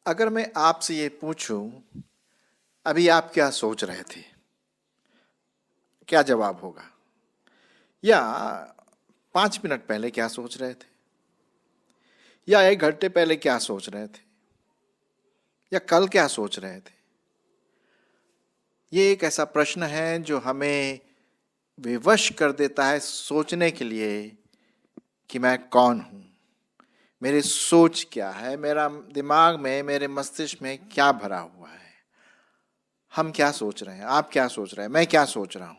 अगर मैं आपसे ये पूछूं, अभी आप क्या सोच रहे थे, क्या जवाब होगा? या 5 मिनट पहले क्या सोच रहे थे, या 1 घंटे पहले क्या सोच रहे थे, या कल क्या सोच रहे थे? ये एक ऐसा प्रश्न है जो हमें विवश कर देता है सोचने के लिए कि मैं कौन हूं, मेरी सोच क्या है, मेरा दिमाग में, मेरे मस्तिष्क में क्या भरा हुआ है, हम क्या सोच रहे हैं, आप क्या सोच रहे हैं, मैं क्या सोच रहा हूं।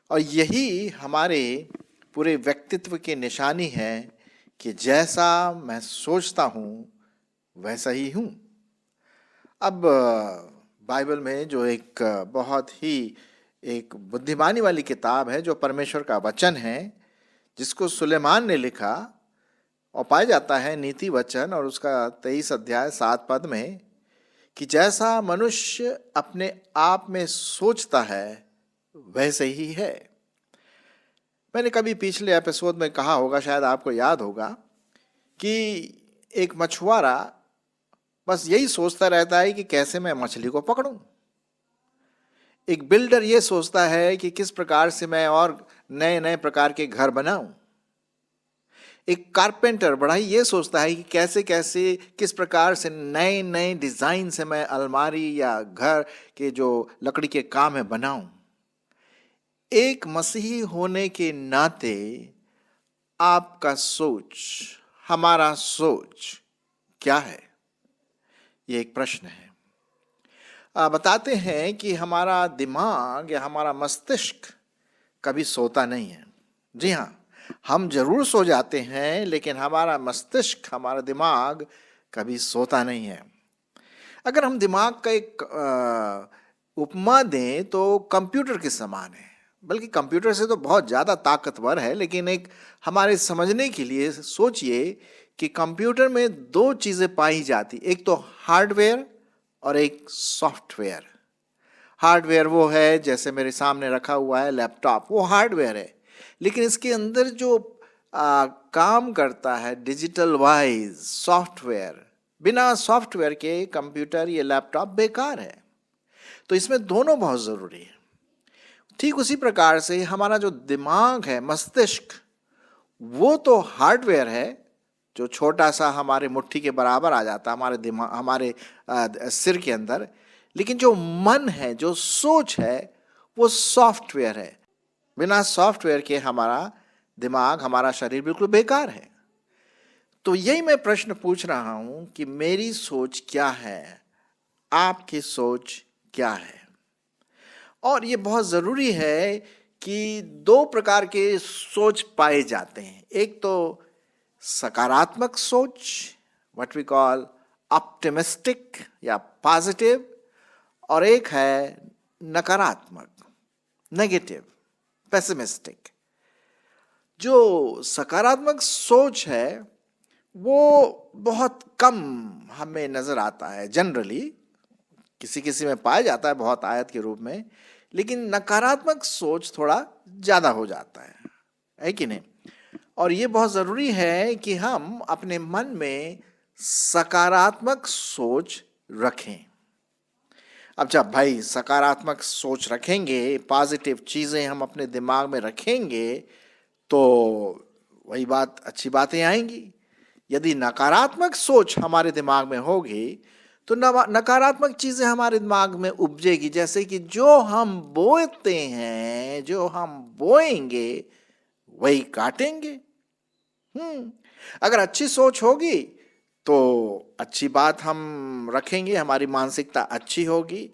और यही हमारे पूरे व्यक्तित्व की निशानी है कि जैसा मैं सोचता हूं वैसा ही हूं। अब बाइबल में जो एक बहुत ही एक बुद्धिमानी वाली किताब है, जो परमेश्वर का वचन है, जिसको सुलेमान ने लिखा, और पाया जाता है नीति वचन और उसका 23 अध्याय 7 पद में कि जैसा मनुष्य अपने आप में सोचता है वैसे ही है। मैंने कभी पिछले एपिसोड में कहा होगा, शायद आपको याद होगा, कि एक मछुआरा बस यही सोचता रहता है कि कैसे मैं मछली को पकड़ूं। एक बिल्डर ये सोचता है कि किस प्रकार से मैं और नए नए प्रकार के घर बनाऊं। एक कारपेंटर बड़ा ही ये सोचता है कि कैसे कैसे किस प्रकार से नए नए डिजाइन से मैं अलमारी या घर के जो लकड़ी के काम है बनाऊं। एक मसीही होने के नाते आपका सोच, हमारा सोच क्या है, ये एक प्रश्न है। बताते हैं कि हमारा दिमाग या हमारा मस्तिष्क कभी सोता नहीं है। जी हाँ, हम जरूर सो जाते हैं, लेकिन हमारा मस्तिष्क, हमारा दिमाग कभी सोता नहीं है। अगर हम दिमाग का एक उपमा दें तो कंप्यूटर के समान है, बल्कि कंप्यूटर से तो बहुत ज़्यादा ताकतवर है। लेकिन एक हमारे समझने के लिए सोचिए कि कंप्यूटर में 2 चीज़ें पाई जाती, एक तो हार्डवेयर और एक सॉफ्टवेयर। हार्डवेयर वो है, जैसे मेरे सामने रखा हुआ है लैपटॉप, वो हार्डवेयर है। लेकिन इसके अंदर जो काम करता है डिजिटल वाइज सॉफ्टवेयर, बिना सॉफ्टवेयर के कंप्यूटर या लैपटॉप बेकार है। तो इसमें दोनों बहुत ज़रूरी है। ठीक उसी प्रकार से हमारा जो दिमाग है, मस्तिष्क, वो तो हार्डवेयर है जो छोटा सा हमारे मुट्ठी के बराबर आ जाता है हमारे दिमाग, हमारे सिर के अंदर। लेकिन जो मन है, जो सोच है, वो सॉफ्टवेयर है। बिना सॉफ्टवेयर के हमारा दिमाग, हमारा शरीर बिल्कुल बेकार है। तो यही मैं प्रश्न पूछ रहा हूं कि मेरी सोच क्या है, आपकी सोच क्या है। और ये बहुत ज़रूरी है कि 2 प्रकार के सोच पाए जाते हैं। एक तो सकारात्मक सोच, व्हाट वी कॉल ऑप्टिमिस्टिक या पॉजिटिव, और एक है नकारात्मक, नेगेटिव, पेसिमिस्टिक। जो सकारात्मक सोच है वो बहुत कम हमें नजर आता है जनरली, किसी किसी में पाया जाता है बहुत आयत के रूप में, लेकिन नकारात्मक सोच थोड़ा ज़्यादा हो जाता है कि नहीं? और ये बहुत ज़रूरी है कि हम अपने मन में सकारात्मक सोच रखें। अब जब भाई सकारात्मक सोच रखेंगे, पॉजिटिव चीज़ें हम अपने दिमाग में रखेंगे, तो वही बात, अच्छी बातें आएंगी। यदि नकारात्मक सोच हमारे दिमाग में होगी तो नकारात्मक चीज़ें हमारे दिमाग में उपजेगी। जैसे कि जो हम बोते हैं, जो हम बोएंगे वही काटेंगे। अगर अच्छी सोच होगी तो अच्छी बात हम रखेंगे, हमारी मानसिकता अच्छी होगी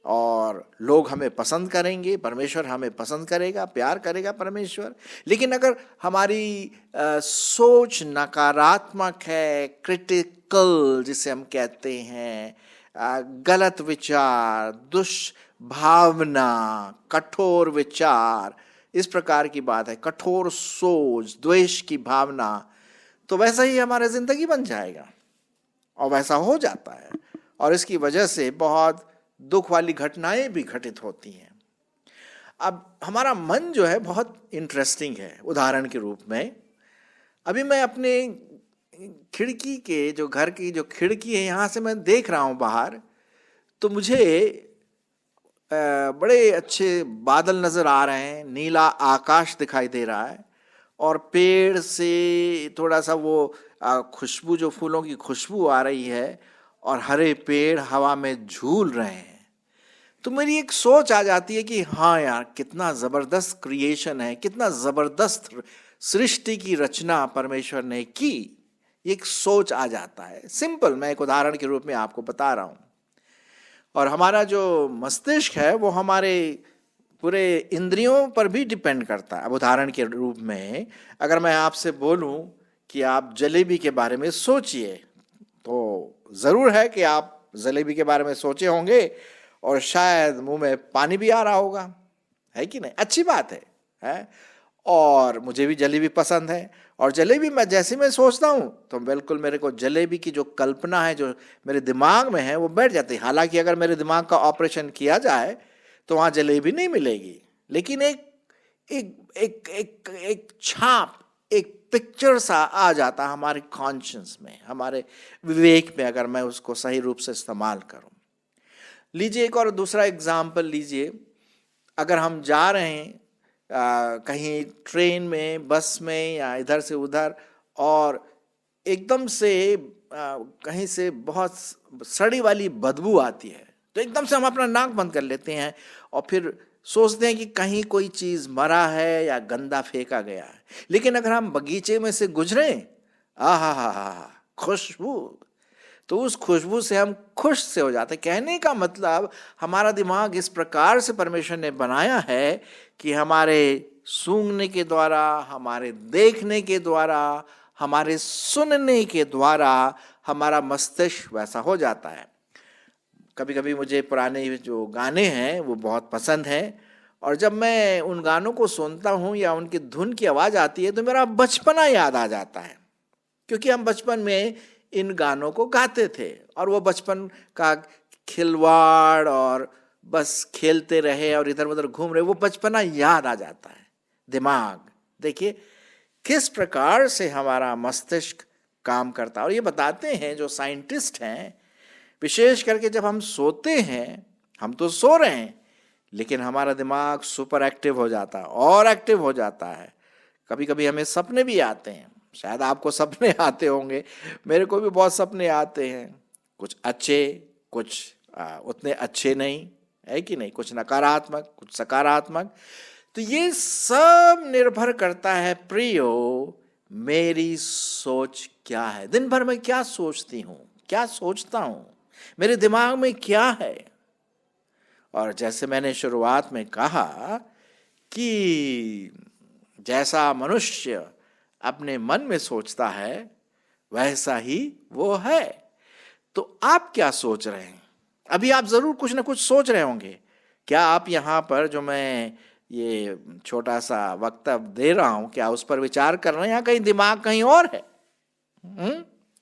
और लोग हमें पसंद करेंगे, परमेश्वर हमें पसंद करेगा, प्यार करेगा परमेश्वर। लेकिन अगर हमारी सोच नकारात्मक है, क्रिटिकल जिसे हम कहते हैं, गलत विचार, दुष्भावना, कठोर विचार, इस प्रकार की बात है, कठोर सोच, द्वेष की भावना, तो वैसा ही हमारा जिंदगी बन जाएगा। और वैसा हो जाता है, और इसकी वजह से बहुत दुख वाली घटनाएं भी घटित होती हैं। अब हमारा मन जो है बहुत इंटरेस्टिंग है। उदाहरण के रूप में अभी मैं अपने खिड़की के, जो घर की जो खिड़की है, यहाँ से मैं देख रहा हूँ बाहर, तो मुझे बड़े अच्छे बादल नज़र आ रहे हैं, नीला आकाश दिखाई दे रहा है, और पेड़ से थोड़ा सा वो खुशबू, जो फूलों की खुशबू आ रही है, और हरे पेड़ हवा में झूल रहे हैं। तो मेरी एक सोच आ जाती है कि हाँ यार, कितना ज़बरदस्त क्रिएशन है, कितना ज़बरदस्त सृष्टि की रचना परमेश्वर ने की। एक सोच आ जाता है। सिंपल, मैं एक उदाहरण के रूप में आपको बता रहा हूँ। और हमारा जो मस्तिष्क है वो हमारे पूरे इंद्रियों पर भी डिपेंड करता है। अब उदाहरण के रूप में अगर मैं आपसे बोलूं कि आप जलेबी के बारे में सोचिए, तो ज़रूर है कि आप जलेबी के बारे में सोचे होंगे और शायद मुंह में पानी भी आ रहा होगा, है कि नहीं? अच्छी बात है? और मुझे भी जलेबी पसंद है, और जलेबी मैं जैसे मैं सोचता हूँ तो बिल्कुल मेरे को जलेबी की जो कल्पना है, जो मेरे दिमाग में है, वो बैठ जाती है। हालांकि अगर मेरे दिमाग का ऑपरेशन किया जाए तो वहाँ जलेबी नहीं मिलेगी, लेकिन एक एक एक एक एक छाप, एक पिक्चर सा आ जाता हमारे कॉन्शियस में, हमारे विवेक में, अगर मैं उसको सही रूप से इस्तेमाल करूँ। लीजिए एक और दूसरा एग्जाम्पल लीजिए। अगर हम जा रहे हैं कहीं ट्रेन में, बस में, या इधर से उधर, और एकदम से कहीं से बहुत सड़ी वाली बदबू आती है, तो एकदम से हम अपना नाक बंद कर लेते हैं और फिर सोचते हैं कि कहीं कोई चीज़ मरा है या गंदा फेंका गया है। लेकिन अगर हम बगीचे में से गुजरे, आहा, खुशबू, तो उस खुशबू से हम खुश से हो जाते हैं। कहने का मतलब, हमारा दिमाग इस प्रकार से परमेश्वर ने बनाया है कि हमारे सूंघने के द्वारा, हमारे देखने के द्वारा, हमारे सुनने के द्वारा हमारा मस्तिष्क वैसा हो जाता है। कभी कभी मुझे पुराने जो गाने हैं वो बहुत पसंद हैं, और जब मैं उन गानों को सुनता हूँ या उनकी धुन की आवाज़ आती है तो मेरा बचपना याद आ जाता है, क्योंकि हम बचपन में इन गानों को गाते थे, और वो बचपन का खिलवाड़, और बस खेलते रहे और इधर उधर घूम रहे, वो बचपना याद आ जाता है। दिमाग, देखिए किस प्रकार से हमारा मस्तिष्क काम करता है। और ये बताते हैं जो साइंटिस्ट हैं, विशेष करके जब हम सोते हैं, हम तो सो रहे हैं, लेकिन हमारा दिमाग सुपर एक्टिव हो जाता है और एक्टिव हो जाता है। कभी कभी हमें सपने भी आते हैं। शायद आपको सपने आते होंगे, मेरे को भी बहुत सपने आते हैं, कुछ अच्छे, कुछ उतने अच्छे नहीं, है कि नहीं? कुछ नकारात्मक, कुछ सकारात्मक। तो ये सब निर्भर करता है प्रियो, मेरी सोच क्या है, दिन भर में क्या सोचती हूँ, क्या सोचता हूँ, मेरे दिमाग में क्या है। और जैसे मैंने शुरुआत में कहा कि जैसा मनुष्य अपने मन में सोचता है वैसा ही वो है। तो आप क्या सोच रहे हैं? अभी आप जरूर कुछ ना कुछ सोच रहे होंगे। क्या आप यहाँ पर जो मैं ये छोटा सा वक्तव्य दे रहा हूं, क्या उस पर विचार कर रहे हैं, या कहीं दिमाग कहीं और है?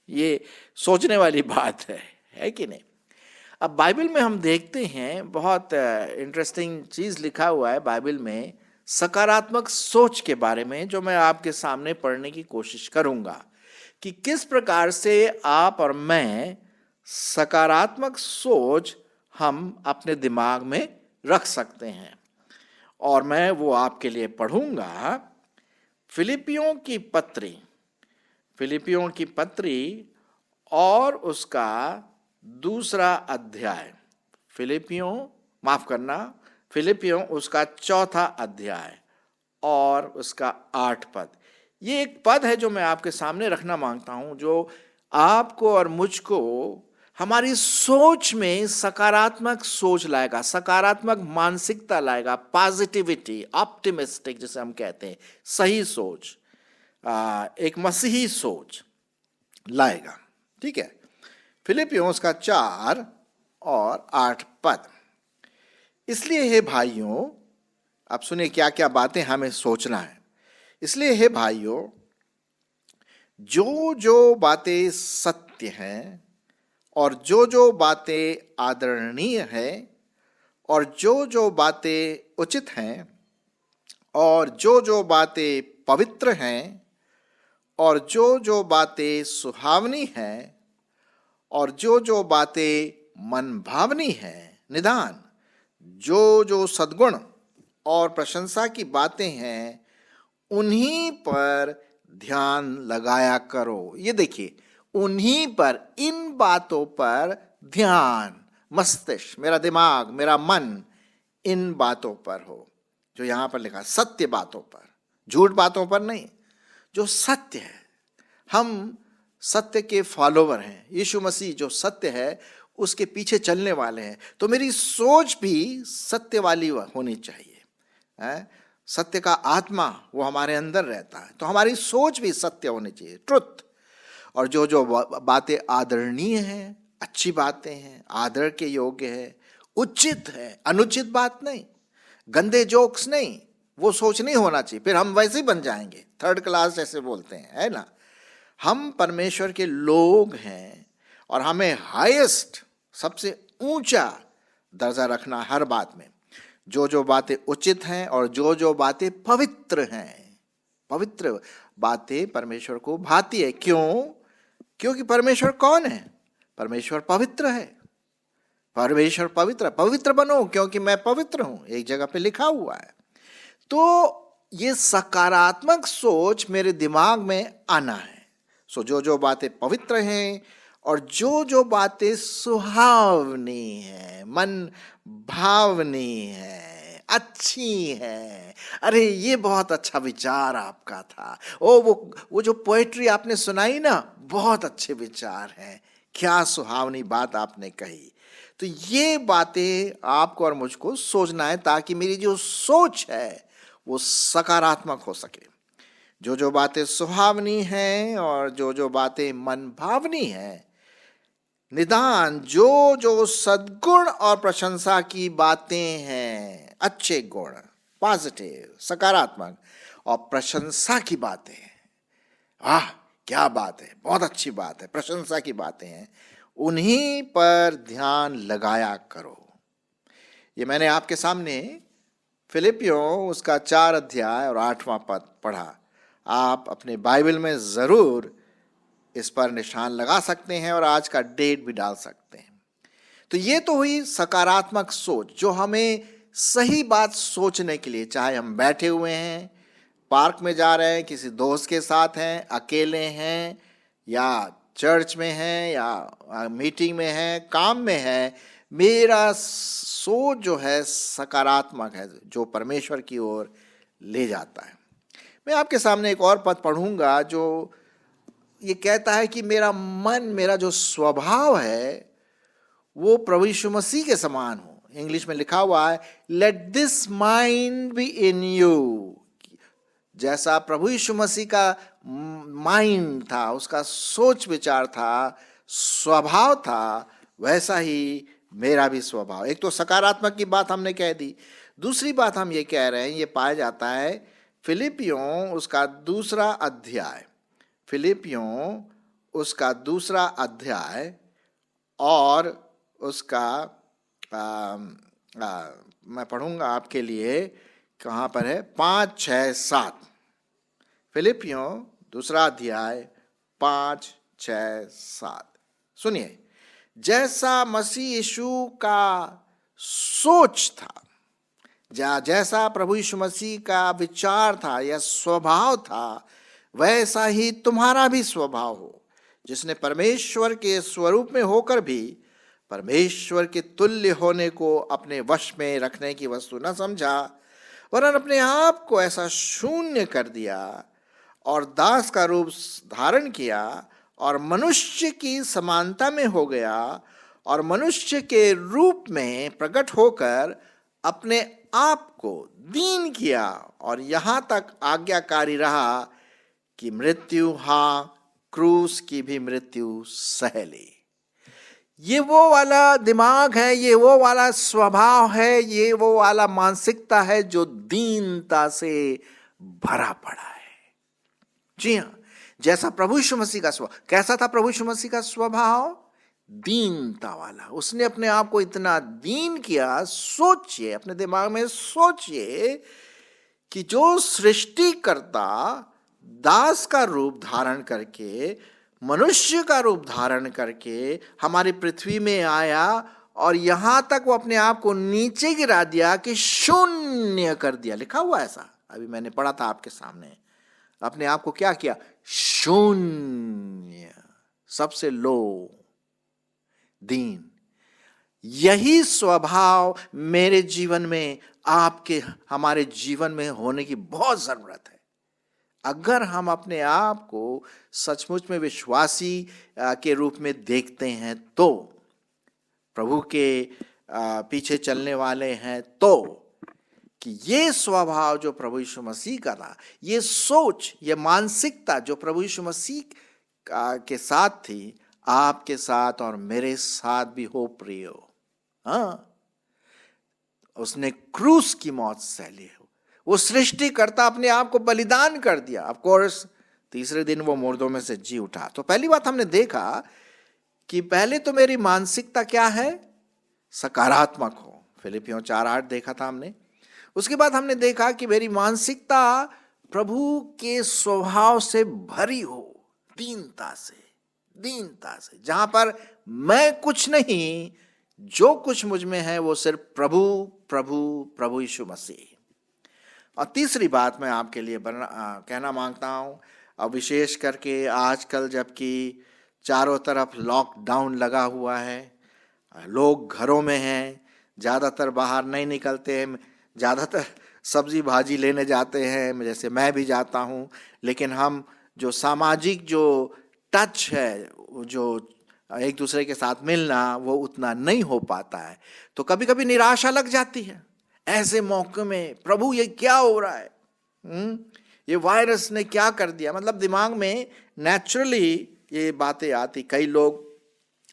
ये सोचने वाली बात है कि नहीं? अब बाइबल में हम देखते हैं, बहुत इंटरेस्टिंग चीज लिखा हुआ है बाइबल में सकारात्मक सोच के बारे में, जो मैं आपके सामने पढ़ने की कोशिश करूंगा कि किस प्रकार से आप और मैं सकारात्मक सोच हम अपने दिमाग में रख सकते हैं। और मैं वो आपके लिए पढ़ूंगा फिलिपियों की पत्री और उसका दूसरा अध्याय, फिलिपियों उसका चौथा अध्याय और उसका 8 पद। ये एक पद है जो मैं आपके सामने रखना मांगता हूं, जो आपको और मुझको हमारी सोच में सकारात्मक सोच लाएगा, सकारात्मक मानसिकता लाएगा, पॉजिटिविटी, ऑप्टिमिस्टिक जिसे हम कहते हैं, सही सोच, एक मसीही सोच लाएगा। ठीक है, फिलिपियों उसका 4 और 8 पद। इसलिए हे भाइयों, आप सुनिए क्या क्या बातें हमें सोचना है। इसलिए हे भाइयों, जो जो बातें सत्य हैं और जो जो बातें आदरणीय है और जो जो बातें उचित हैं, और जो जो बातें पवित्र हैं, और जो जो बातें सुहावनी हैं, और जो जो बातें मन भावनी हैं, निदान जो जो सद्गुण और प्रशंसा की बातें हैं, उन्हीं पर ध्यान लगाया करो। ये देखिए, उन्हीं पर, इन बातों पर ध्यान, मस्तिष्क, मेरा दिमाग, मेरा मन इन बातों पर हो, जो यहां पर लिखा, सत्य बातों पर, झूठ बातों पर नहीं, जो सत्य है। हम सत्य के फॉलोवर हैं। यीशु मसीह जो सत्य है उसके पीछे चलने वाले हैं। तो मेरी सोच भी सत्य वाली होनी चाहिए, है? सत्य का आत्मा वो हमारे अंदर रहता है, तो हमारी सोच भी सत्य होनी चाहिए, ट्रुथ। और जो जो बातें आदरणीय हैं, अच्छी बातें हैं, आदर के योग्य है, उचित है, अनुचित बात नहीं, गंदे जोक्स नहीं, वो सोच नहीं होना चाहिए। फिर हम वैसे ही बन जाएंगे, थर्ड क्लास जैसे बोलते हैं, है ना। हम परमेश्वर के लोग हैं और हमें हाईएस्ट, सबसे ऊंचा दर्जा रखना हर बात में। जो जो बातें उचित हैं और जो जो बातें पवित्र हैं, पवित्र बातें परमेश्वर को भाती है। क्यों? क्योंकि परमेश्वर कौन है? परमेश्वर पवित्र है। परमेश्वर पवित्र, पवित्र बनो क्योंकि मैं पवित्र हूं, एक जगह पे लिखा हुआ है। तो ये सकारात्मक सोच मेरे दिमाग में आना है। सो जो जो बातें पवित्र हैं और जो जो बातें सुहावनी है, मन भावनी है, अच्छी है। अरे ये बहुत अच्छा विचार आपका था। वो जो पोएट्री आपने सुनाई ना, बहुत अच्छे विचार हैं, क्या सुहावनी बात आपने कही। तो ये बातें आपको और मुझको सोचना है ताकि मेरी जो सोच है वो सकारात्मक हो सके। जो जो बातें सुहावनी हैं और जो जो बातें मन भावनी हैं, निदान जो जो सद्गुण और प्रशंसा की बातें हैं, अच्छे गुण, पॉजिटिव, सकारात्मक, और प्रशंसा की बातें, आह क्या बात है, बहुत अच्छी बात है, प्रशंसा की बातें हैं, उन्हीं पर ध्यान लगाया करो। ये मैंने आपके सामने फिलिपियों उसका 4 अध्याय और 8वां पद पढ़ा। आप अपने बाइबल में जरूर इस पर निशान लगा सकते हैं और आज का डेट भी डाल सकते हैं। तो ये तो हुई सकारात्मक सोच, जो हमें सही बात सोचने के लिए, चाहे हम बैठे हुए हैं, पार्क में जा रहे हैं, किसी दोस्त के साथ हैं, अकेले हैं, या चर्च में हैं, या मीटिंग में हैं, काम में है, मेरा सोच जो है सकारात्मक है, जो परमेश्वर की ओर ले जाता है। मैं आपके सामने एक और पद पढ़ूंगा जो ये कहता है कि मेरा मन, मेरा जो स्वभाव है वो प्रभु यीशु मसीह के समान हो। इंग्लिश में लिखा हुआ है, let this mind be in you. जैसा प्रभु यीशु मसीह का माइंड था, उसका सोच विचार था, स्वभाव था, वैसा ही मेरा भी स्वभाव। एक तो सकारात्मक की बात हमने कह दी, दूसरी बात हम ये कह रहे हैं, ये पाया जाता है फिलिपियों उसका 2 अध्याय, फिलिपियों उसका 2 अध्याय और उसका मैं पढ़ूंगा आपके लिए, कहाँ पर है, 5, 6, 7। फिलिपियों 2 अध्याय 5, 6, 7 सुनिए। जैसा मसीह यीशु का सोच था, जैसा प्रभु यीशु मसीह का विचार था या स्वभाव था, वैसा ही तुम्हारा भी स्वभाव हो, जिसने परमेश्वर के स्वरूप में होकर भी परमेश्वर के तुल्य होने को अपने वश में रखने की वस्तु न समझा, वरन अपने आप को ऐसा शून्य कर दिया और दास का रूप धारण किया और मनुष्य की समानता में हो गया, और मनुष्य के रूप में प्रकट होकर अपने आप को दीन किया और यहां तक आज्ञाकारी रहा कि मृत्यु, हाँ क्रूस की भी मृत्यु सह ली। ये वो वाला दिमाग है, ये वो वाला स्वभाव है, ये वो वाला मानसिकता है जो दीनता से भरा पड़ा है। जी हाँ, जैसा प्रभु यीशु मसीह का स्वभाव, कैसा था प्रभु यीशु मसीह का स्वभाव? दीनता वाला। उसने अपने आप को इतना दीन किया। सोचिए, अपने दिमाग में सोचिए कि जो सृष्टिकर्ता दास का रूप धारण करके, मनुष्य का रूप धारण करके हमारी पृथ्वी में आया और यहां तक वो अपने आप को नीचे गिरा दिया कि शून्य कर दिया। लिखा हुआ ऐसा, अभी मैंने पढ़ा था आपके सामने। अपने आप को क्या किया? शून्य, सबसे लो, दीन। यही स्वभाव मेरे जीवन में, आपके, हमारे जीवन में होने की बहुत जरूरत है। अगर हम अपने आप को सचमुच में विश्वासी के रूप में देखते हैं, तो प्रभु के पीछे चलने वाले हैं, तो कि ये स्वभाव जो प्रभु यीशु मसीह का था, ये सोच, ये मानसिकता जो प्रभु यीशु मसीह के साथ थी, आपके साथ और मेरे साथ भी हो प्रियो। हाँ, उसने क्रूस की मौत सह ली। वो सृष्टिकर्ता अपने आप को बलिदान कर दिया। ऑफ कोर्स तीसरे दिन वो मुर्दों में से जी उठा। तो पहली बात हमने देखा कि पहले तो मेरी मानसिकता क्या है? सकारात्मक हो। फिलिपियों 4:8 देखा था हमने। उसके बाद हमने देखा कि मेरी मानसिकता प्रभु के स्वभाव से भरी हो, दीनता से, दीनता से, जहां पर मैं कुछ नहीं, जो कुछ मुझ में है वो सिर्फ प्रभु, प्रभु, प्रभु यीशु मसीह। और तीसरी बात मैं आपके लिए कहना मांगता हूं, और विशेष करके आजकल जबकि चारों तरफ लॉकडाउन लगा हुआ है, लोग घरों में हैं, ज़्यादातर बाहर नहीं निकलते हैं, ज़्यादातर सब्जी भाजी लेने जाते हैं, जैसे मैं भी जाता हूं, लेकिन हम जो सामाजिक जो टच है, जो एक दूसरे के साथ मिलना, वो उतना नहीं हो पाता है। तो कभी कभी निराशा लग जाती है ऐसे मौके में। प्रभु ये क्या हो रहा है? ये वायरस ने क्या कर दिया? मतलब दिमाग में नेचुरली ये बातें आती। कई लोग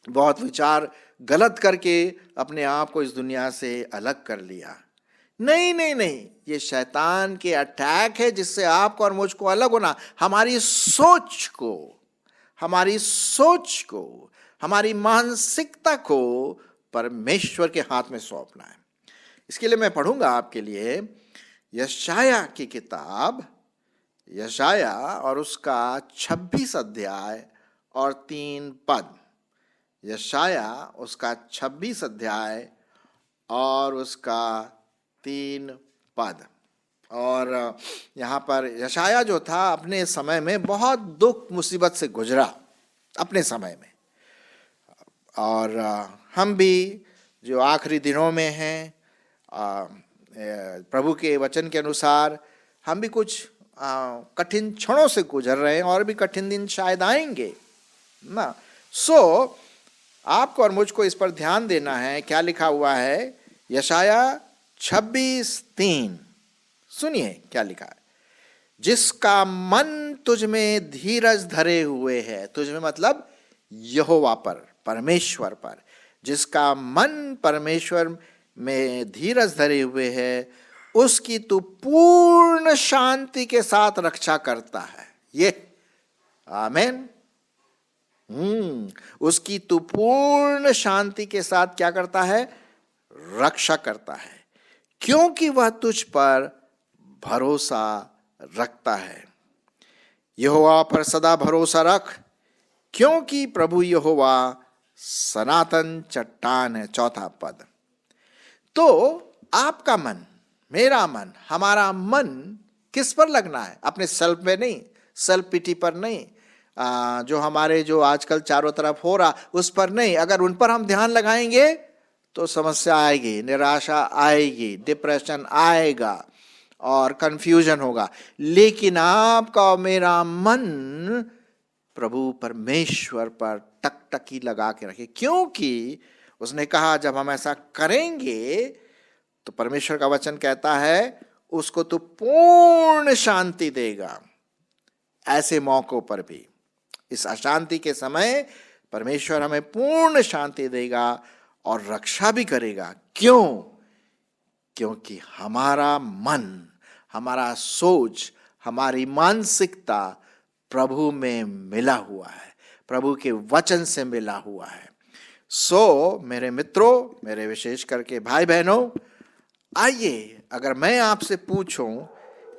बहुत विचार गलत करके अपने आप को इस दुनिया से अलग कर लिया। नहीं नहीं नहीं, ये शैतान के अटैक है जिससे आपको और मुझको अलग होना, हमारी सोच को, हमारी सोच को, हमारी मानसिकता को परमेश्वर के हाथ में सौंपना है। इसके लिए मैं पढ़ूंगा आपके लिए यशाया की किताब, यशाया और उसका 26 अध्याय और 3 पद। यशाया उसका 26 अध्याय और उसका 3 पद। और यहाँ पर यशाया जो था अपने समय में बहुत दुख मुसीबत से गुजरा अपने समय में। और हम भी जो आखिरी दिनों में हैं, प्रभु के वचन के अनुसार हम भी कुछ कठिन क्षणों से गुजर रहे हैं, और भी कठिन दिन शायद आएंगे ना। सो आपको और मुझको इस पर ध्यान देना है। क्या लिखा हुआ है? यशाया 26:3 सुनिए क्या लिखा है। जिसका मन तुझ में धीरज धरे हुए है, तुझ में मतलब यहोवा पर, परमेश्वर पर, जिसका मन परमेश्वर में धीरज धरे हुए है, उसकी तू पूर्ण शांति के साथ रक्षा करता है। ये आमीन। उसकी तू पूर्ण शांति के साथ क्या करता है? रक्षा करता है, क्योंकि वह तुझ पर भरोसा रखता है। यहोवा पर सदा भरोसा रख, क्योंकि प्रभु यहोवा सनातन चट्टान है। 4 पद। तो आपका मन, मेरा मन, हमारा मन किस पर लगना है? अपने सेल्फ में नहीं, सेल्फ पिटी पर नहीं, जो हमारे जो आजकल चारों तरफ हो रहा उस पर नहीं। अगर उन पर हम ध्यान लगाएंगे तो समस्या आएगी, निराशा आएगी, डिप्रेशन आएगा और कंफ्यूजन होगा। लेकिन आपका और मेरा मन प्रभु परमेश्वर पर टकटकी लगा के रखे, क्योंकि उसने कहा जब हम ऐसा करेंगे तो परमेश्वर का वचन कहता है उसको तो पूर्ण शांति देगा। ऐसे मौकों पर भी, इस अशांति के समय परमेश्वर हमें पूर्ण शांति देगा और रक्षा भी करेगा। क्यों? क्योंकि हमारा मन, हमारा सोच, हमारी मानसिकता प्रभु में मिला हुआ है, प्रभु के वचन से मिला हुआ है। सो मेरे मित्रों, मेरे विशेष करके भाई बहनों, आइए, अगर मैं आपसे पूछूं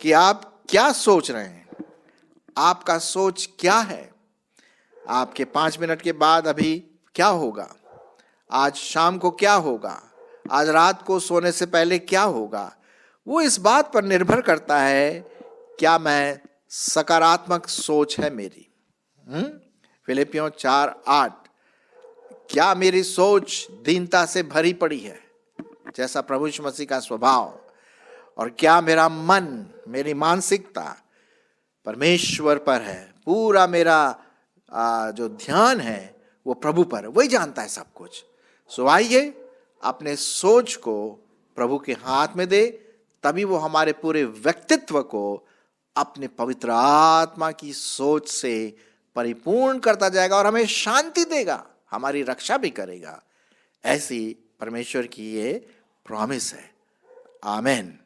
कि आप क्या सोच रहे हैं, आपका सोच क्या है, आपके 5 मिनट के बाद अभी क्या होगा, आज शाम को क्या होगा, आज रात को सोने से पहले क्या होगा, वो इस बात पर निर्भर करता है क्या मैं सकारात्मक सोच है मेरी। फिलिपियों 4:8, क्या मेरी सोच दीनता से भरी पड़ी है जैसा प्रभु यीशु मसीह का स्वभाव, और क्या मेरा मन, मेरी मानसिकता परमेश्वर पर है, पूरा मेरा जो ध्यान है वो प्रभु पर, वही जानता है सब कुछ। सो आइए अपने सोच को प्रभु के हाथ में दे, तभी वो हमारे पूरे व्यक्तित्व को अपने पवित्र आत्मा की सोच से परिपूर्ण करता जाएगा और हमें शांति देगा, हमारी रक्षा भी करेगा। ऐसी परमेश्वर की ये प्रॉमिस है। आमेन।